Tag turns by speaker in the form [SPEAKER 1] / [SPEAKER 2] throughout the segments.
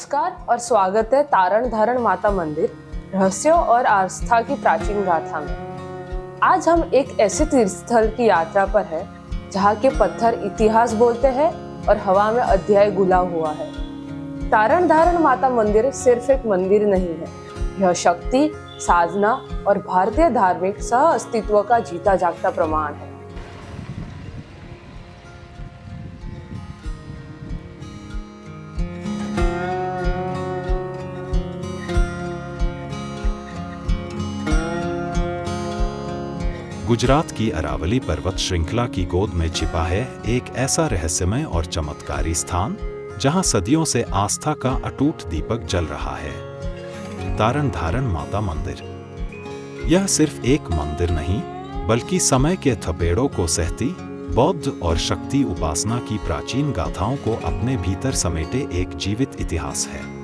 [SPEAKER 1] नमस्कार और स्वागत है तारण धारण माता मंदिर रहस्यों और आस्था की प्राचीन गाथा में। आज हम एक ऐसे तीर्थ स्थल की यात्रा पर है जहाँ के पत्थर इतिहास बोलते हैं और हवा में अध्याय घुला हुआ है। तारण धारण माता मंदिर सिर्फ एक मंदिर नहीं है, यह शक्ति, साधना और भारतीय धार्मिक सह अस्तित्व का जीता जागता प्रमाण है।
[SPEAKER 2] गुजरात की अरावली पर्वत श्रृंखला की गोद में छिपा है एक ऐसा रहस्यमय और चमत्कारी स्थान जहां सदियों से आस्था का अटूट दीपक जल रहा है। तारण धारण माता मंदिर। यह सिर्फ एक मंदिर नहीं, बल्कि समय के थपेड़ों को सहती बौद्ध और शक्ति उपासना की प्राचीन गाथाओं को अपने भीतर समेटे एक जीवित इतिहास है।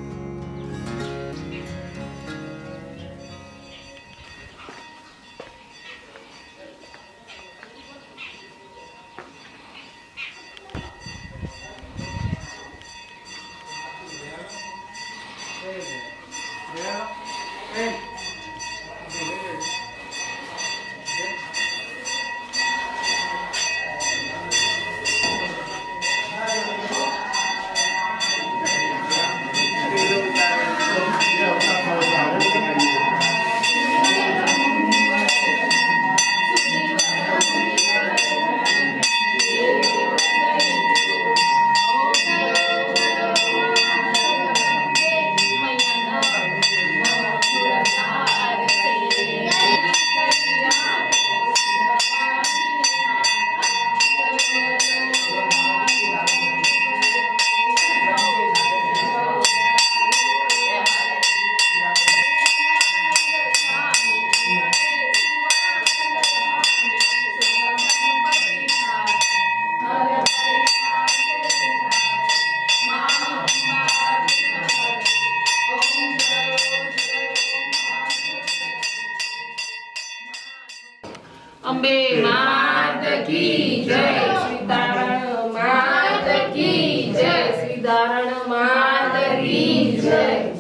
[SPEAKER 3] अम्बे मात की जय, श्री तारण मात की जय, श्री तारण मात की जय।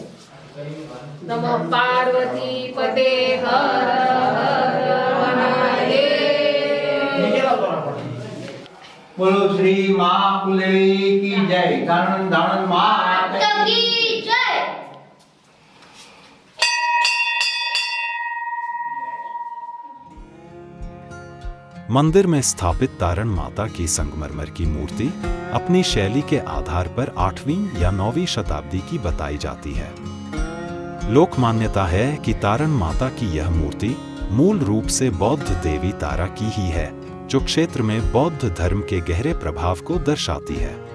[SPEAKER 3] नमः पार्वती पते हर हर महादेव।
[SPEAKER 4] बोलो श्री मां कुलेरी की जय, तारण धारण मात की
[SPEAKER 3] जय।
[SPEAKER 2] मंदिर में स्थापित तारण माता की संगमरमर की मूर्ति अपनी शैली के आधार पर 8वीं या 9वीं शताब्दी की बताई जाती है। लोक मान्यता है कि तारण माता की यह मूर्ति मूल रूप से बौद्ध देवी तारा की ही है, जो क्षेत्र में बौद्ध धर्म के गहरे प्रभाव को दर्शाती है।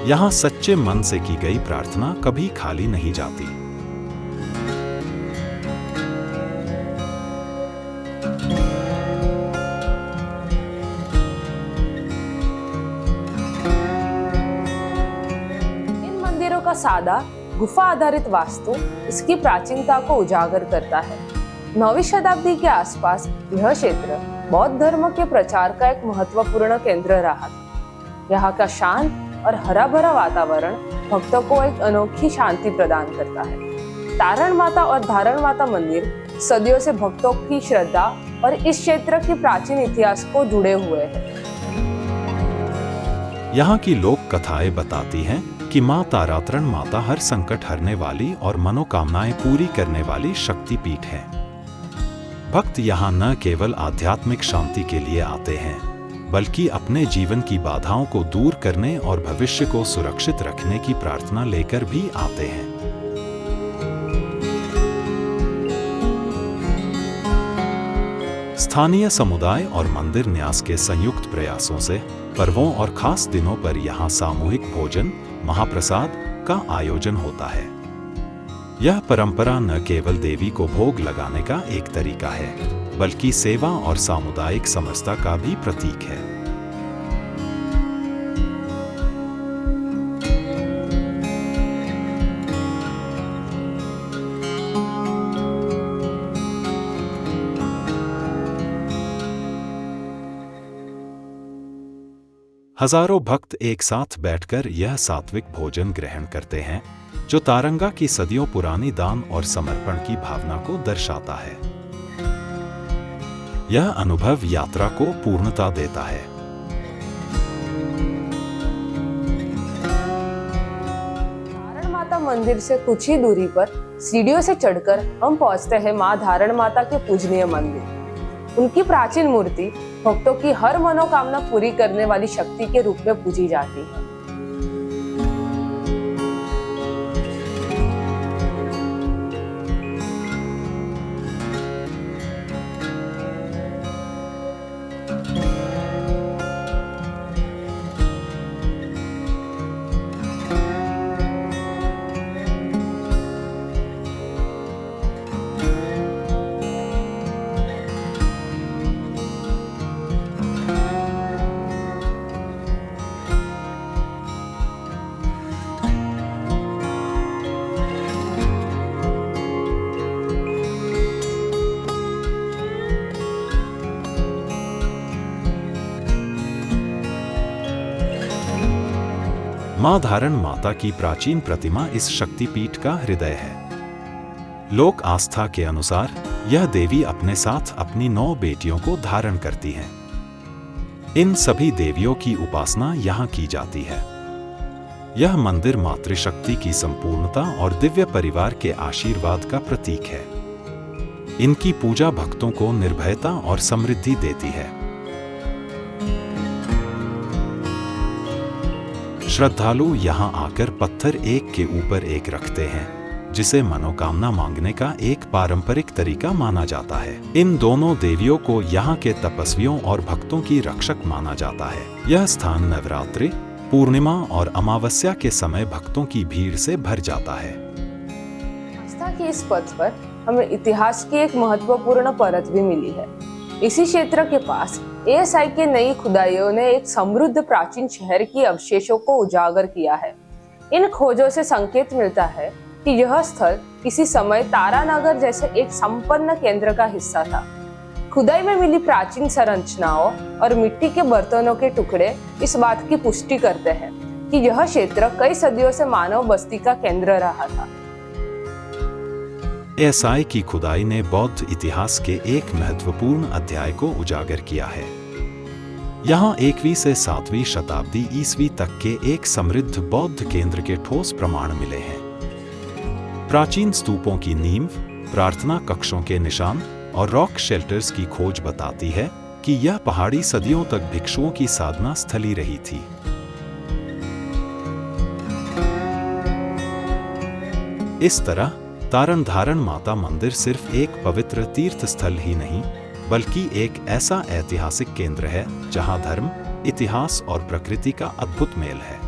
[SPEAKER 2] यहाँ सच्चे मन से की गई प्रार्थना कभी खाली नहीं जाती।
[SPEAKER 1] इन मंदिरों का सादा गुफा आधारित वास्तु इसकी प्राचीनता को उजागर करता है। 9वीं शताब्दी के आसपास यह क्षेत्र बौद्ध धर्म के प्रचार का एक महत्वपूर्ण केंद्र रहा था। यहाँ का शांत और हरा भरा वातावरण भक्तों को एक अनोखी शांति प्रदान करता है। तारण माता और धारण माता मंदिर सदियों से भक्तों की श्रद्धा और इस क्षेत्र की प्राचीन इतिहास को जुड़े हुए हैं।
[SPEAKER 2] यहाँ की लोक कथाएं बताती हैं कि माँ तारातरण माता हर संकट हरने वाली और मनोकामनाएं पूरी करने वाली शक्तिपीठ है। भक्त यहाँ न केवल आध्यात्मिक शांति के लिए आते हैं, बल्कि अपने जीवन की बाधाओं को दूर करने और भविष्य को सुरक्षित रखने की प्रार्थना लेकर भी आते हैं। स्थानीय समुदाय और मंदिर न्यास के संयुक्त प्रयासों से पर्वों और खास दिनों पर यहाँ सामूहिक भोजन, महाप्रसाद का आयोजन होता है। यह परंपरा न केवल देवी को भोग लगाने का एक तरीका है, बल्कि सेवा और सामुदायिक समरसता का भी प्रतीक है। हजारों भक्त एक साथ बैठकर यह सात्विक भोजन ग्रहण करते हैं, जो तारंगा की सदियों पुरानी दान और समर्पण की भावना को दर्शाता है। यह अनुभव यात्रा को पूर्णता देता है।
[SPEAKER 1] धारण माता मंदिर से कुछ ही दूरी पर सीढ़ियों से चढ़कर हम पहुंचते हैं मां धारण माता के पूजनीय मंदिर। उनकी प्राचीन मूर्ति भक्तों की हर मनोकामना पूरी करने वाली शक्ति के रूप में पूजी जाती है।
[SPEAKER 2] मां धारण माता की प्राचीन प्रतिमा इस शक्तिपीठ का हृदय है। लोक आस्था के अनुसार यह देवी अपने साथ अपनी 9 बेटियों को धारण करती हैं। इन सभी देवियों की उपासना यहाँ की जाती है। यह मंदिर मातृशक्ति की संपूर्णता और दिव्य परिवार के आशीर्वाद का प्रतीक है। इनकी पूजा भक्तों को निर्भयता और समृद्धि देती है। श्रद्धालु यहाँ आकर पत्थर एक के ऊपर एक रखते हैं, जिसे मनोकामना मांगने का एक पारंपरिक तरीका माना जाता है। इन दोनों देवियों को यहाँ के तपस्वियों और भक्तों की रक्षक माना जाता है। यह स्थान नवरात्रि, पूर्णिमा और अमावस्या के समय भक्तों की भीड़ से भर जाता है।
[SPEAKER 1] आस्था के इस पथ पर हमें इतिहास की एक महत्वपूर्ण परत भी मिली है। इसी क्षेत्र के पास ASI के नई खुदाइयों ने एक समृद्ध प्राचीन शहर की अवशेषों को उजागर किया है। इन खोजों से संकेत मिलता है कि यह स्थल किसी समय तारानगर जैसे एक संपन्न केंद्र का हिस्सा था। खुदाई में मिली प्राचीन संरचनाओं और मिट्टी के बर्तनों के टुकड़े इस बात की पुष्टि करते हैं कि यह क्षेत्र कई सदियों से मानव बस्ती का केंद्र रहा था।
[SPEAKER 2] ASI की खुदाई ने बौद्ध इतिहास के एक महत्वपूर्ण अध्याय को उजागर किया है। यहाँ 1वीं से 7वीं शताब्दी ईस्वी तक के एक समृद्ध बौद्ध केंद्र के ठोस प्रमाण मिले हैं। प्राचीन स्तूपों की नींव, प्रार्थना कक्षों के निशान और रॉक शेल्टर्स की खोज बताती है कि यह पहाड़ी सदियों तक भिक्षुओं की साधना स्थली रही थी। इस तरह तारण धारण माता मंदिर सिर्फ एक पवित्र तीर्थ स्थल ही नहीं, बल्कि एक ऐसा ऐतिहासिक केंद्र है जहां धर्म, इतिहास और प्रकृति का अद्भुत मेल है।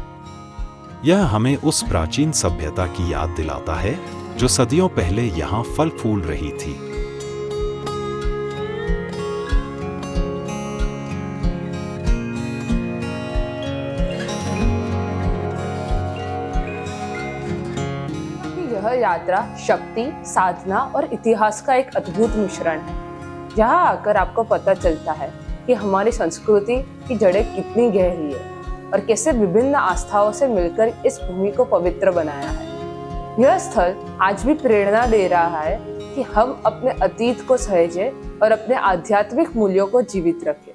[SPEAKER 2] यह हमें उस प्राचीन सभ्यता की याद दिलाता है जो सदियों पहले यहाँ फल फूल रही थी।
[SPEAKER 1] यह यात्रा शक्ति, साधना और इतिहास का एक अद्भुत मिश्रण है। यहाँ आकर आपको पता चलता है कि हमारी संस्कृति की जड़ें कितनी गहरी है और कैसे विभिन्न आस्थाओं से मिलकर इस भूमि को पवित्र बनाया है। यह स्थल आज भी प्रेरणा दे रहा है कि हम अपने अतीत को सहेजें और अपने आध्यात्मिक मूल्यों को जीवित रखें।